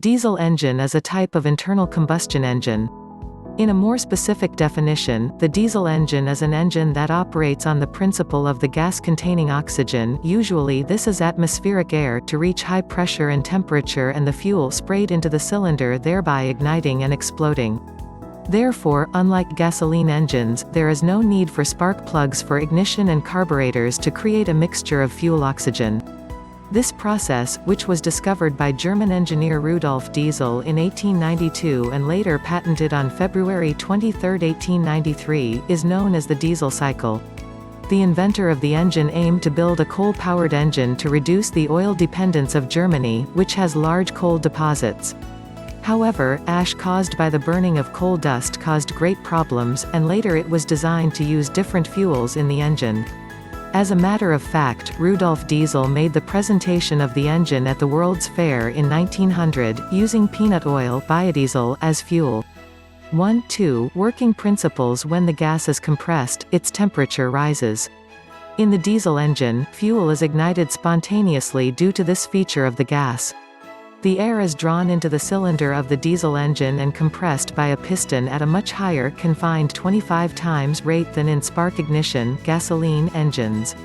Diesel engine is a type of internal combustion engine. In a more specific definition, the diesel engine is an engine that operates on the principle of the gas containing oxygen, usually this is atmospheric air, to reach high pressure and temperature and the fuel sprayed into the cylinder, thereby igniting and exploding. Therefore, unlike gasoline engines, there is no need for spark plugs for ignition and carburetors to create a mixture of fuel-oxygen. This process, which was discovered by German engineer Rudolf Diesel in 1892 and later patented on February 23, 1893, is known as the diesel cycle. The inventor of the engine aimed to build a coal-powered engine to reduce the oil dependence of Germany, which has large coal deposits. However, ash caused by the burning of coal dust caused great problems, and later it was designed to use different fuels in the engine. As a matter of fact, Rudolf Diesel made the presentation of the engine at the World's Fair in 1900, using peanut oil biodiesel as fuel. 1-2 Working principles. When the gas is compressed, its temperature rises. In the diesel engine, fuel is ignited spontaneously due to this feature of the gas. The air is drawn into the cylinder of the diesel engine and compressed by a piston at a much higher confined 25 times rate than in spark ignition gasoline engines.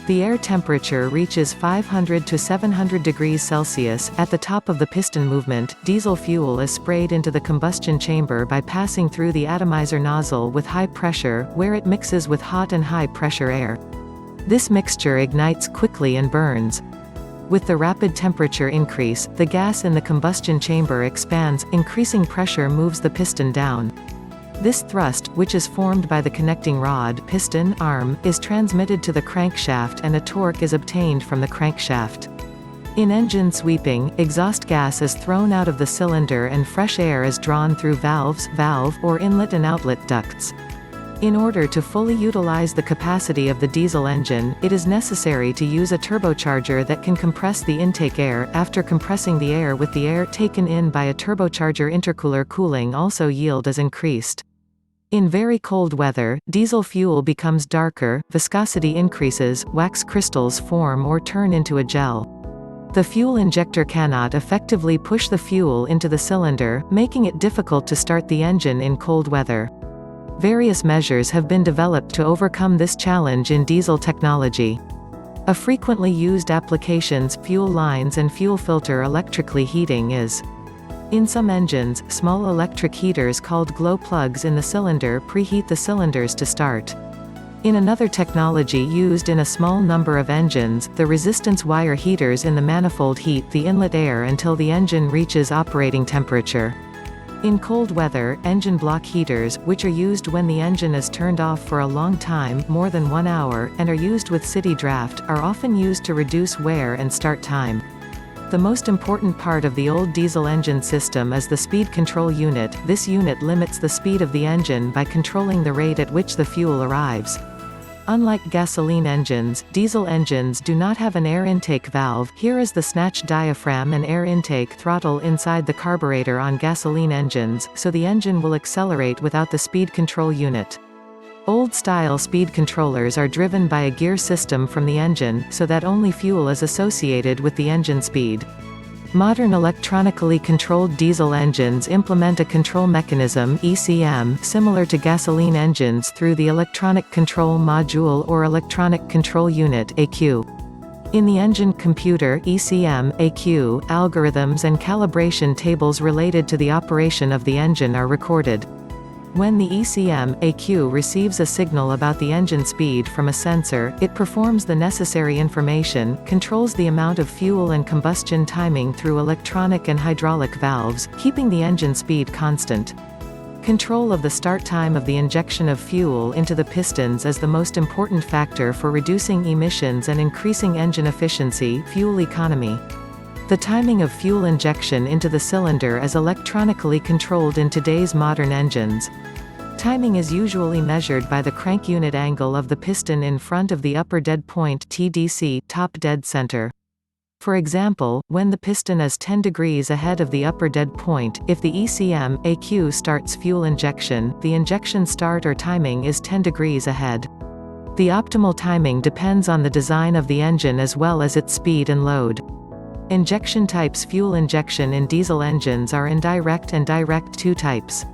The air temperature reaches 500 to 700 degrees Celsius. At the top of the piston movement, diesel fuel is sprayed into the combustion chamber by passing through the atomizer nozzle with high pressure, where it mixes with hot and high pressure air. This mixture ignites quickly and burns. With the rapid temperature increase, the gas in the combustion chamber expands, increasing pressure moves the piston down. This thrust, which is formed by the connecting rod piston arm, is transmitted to the crankshaft and a torque is obtained from the crankshaft. In engine sweeping, exhaust gas is thrown out of the cylinder and fresh air is drawn through valve or inlet and outlet ducts. In order to fully utilize the capacity of the diesel engine, it is necessary to use a turbocharger that can compress the intake air. After compressing the air with the air taken in by a turbocharger, intercooler cooling also yield is increased. In very cold weather, diesel fuel becomes darker, viscosity increases, wax crystals form or turn into a gel. The fuel injector cannot effectively push the fuel into the cylinder, making it difficult to start the engine in cold weather. Various measures have been developed to overcome this challenge in diesel technology. A frequently used applications, fuel lines and fuel filter electrically heating is. In some engines, small electric heaters called glow plugs in the cylinder preheat the cylinders to start. In another technology used in a small number of engines, the resistance wire heaters in the manifold heat the inlet air until the engine reaches operating temperature. In cold weather, engine block heaters, which are used when the engine is turned off for a long time, more than 1 hour, and are used with city draft, are often used to reduce wear and start time. The most important part of the old diesel engine system is the speed control unit. This unit limits the speed of the engine by controlling the rate at which the fuel arrives. Unlike gasoline engines, diesel engines do not have an air intake valve. Here is the snatch diaphragm and air intake throttle inside the carburetor on gasoline engines, so the engine will accelerate without the speed control unit. Old-style speed controllers are driven by a gear system from the engine, so that only fuel is associated with the engine speed. Modern electronically controlled diesel engines implement a control mechanism (ECM) similar to gasoline engines through the electronic control module or electronic control unit (ECU). In the engine computer ECM, ECU, algorithms and calibration tables related to the operation of the engine are recorded. When the ECM, ECU receives a signal about the engine speed from a sensor, it performs the necessary information, controls the amount of fuel and combustion timing through electronic and hydraulic valves, keeping the engine speed constant. Control of the start time of the injection of fuel into the pistons is the most important factor for reducing emissions and increasing engine efficiency, fuel economy. The timing of fuel injection into the cylinder is electronically controlled in today's modern engines. Timing is usually measured by the crank unit angle of the piston in front of the upper dead point (TDC) top dead center. For example, when the piston is 10 degrees ahead of the upper dead point, if the ECM, ECU starts fuel injection, the injection start or timing is 10 degrees ahead. The optimal timing depends on the design of the engine as well as its speed and load. Injection types. Fuel injection in diesel engines are indirect and direct, two types.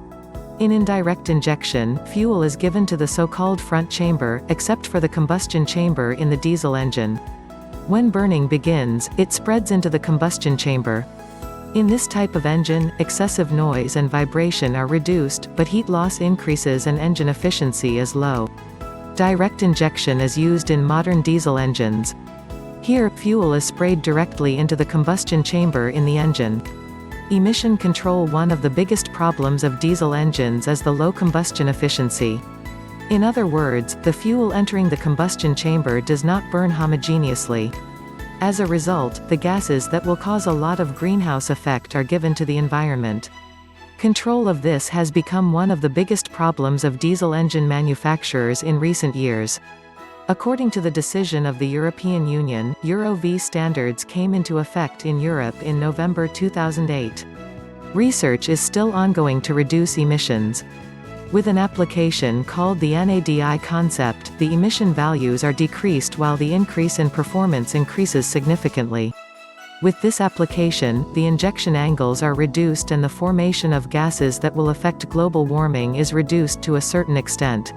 In indirect injection, fuel is given to the so-called front chamber, except for the combustion chamber in the diesel engine. When burning begins, it spreads into the combustion chamber. In this type of engine, excessive noise and vibration are reduced, but heat loss increases and engine efficiency is low. Direct injection is used in modern diesel engines. Here, fuel is sprayed directly into the combustion chamber in the engine. Emission control. One of the biggest problems of diesel engines is the low combustion efficiency. In other words, the fuel entering the combustion chamber does not burn homogeneously. As a result, the gases that will cause a lot of greenhouse effect are given to the environment. Control of this has become one of the biggest problems of diesel engine manufacturers in recent years. According to the decision of the European Union, Euro V standards came into effect in Europe in November 2008. Research is still ongoing to reduce emissions. With an application called the NADI concept, the emission values are decreased while the increase in performance increases significantly. With this application, the injection angles are reduced and the formation of gases that will affect global warming is reduced to a certain extent.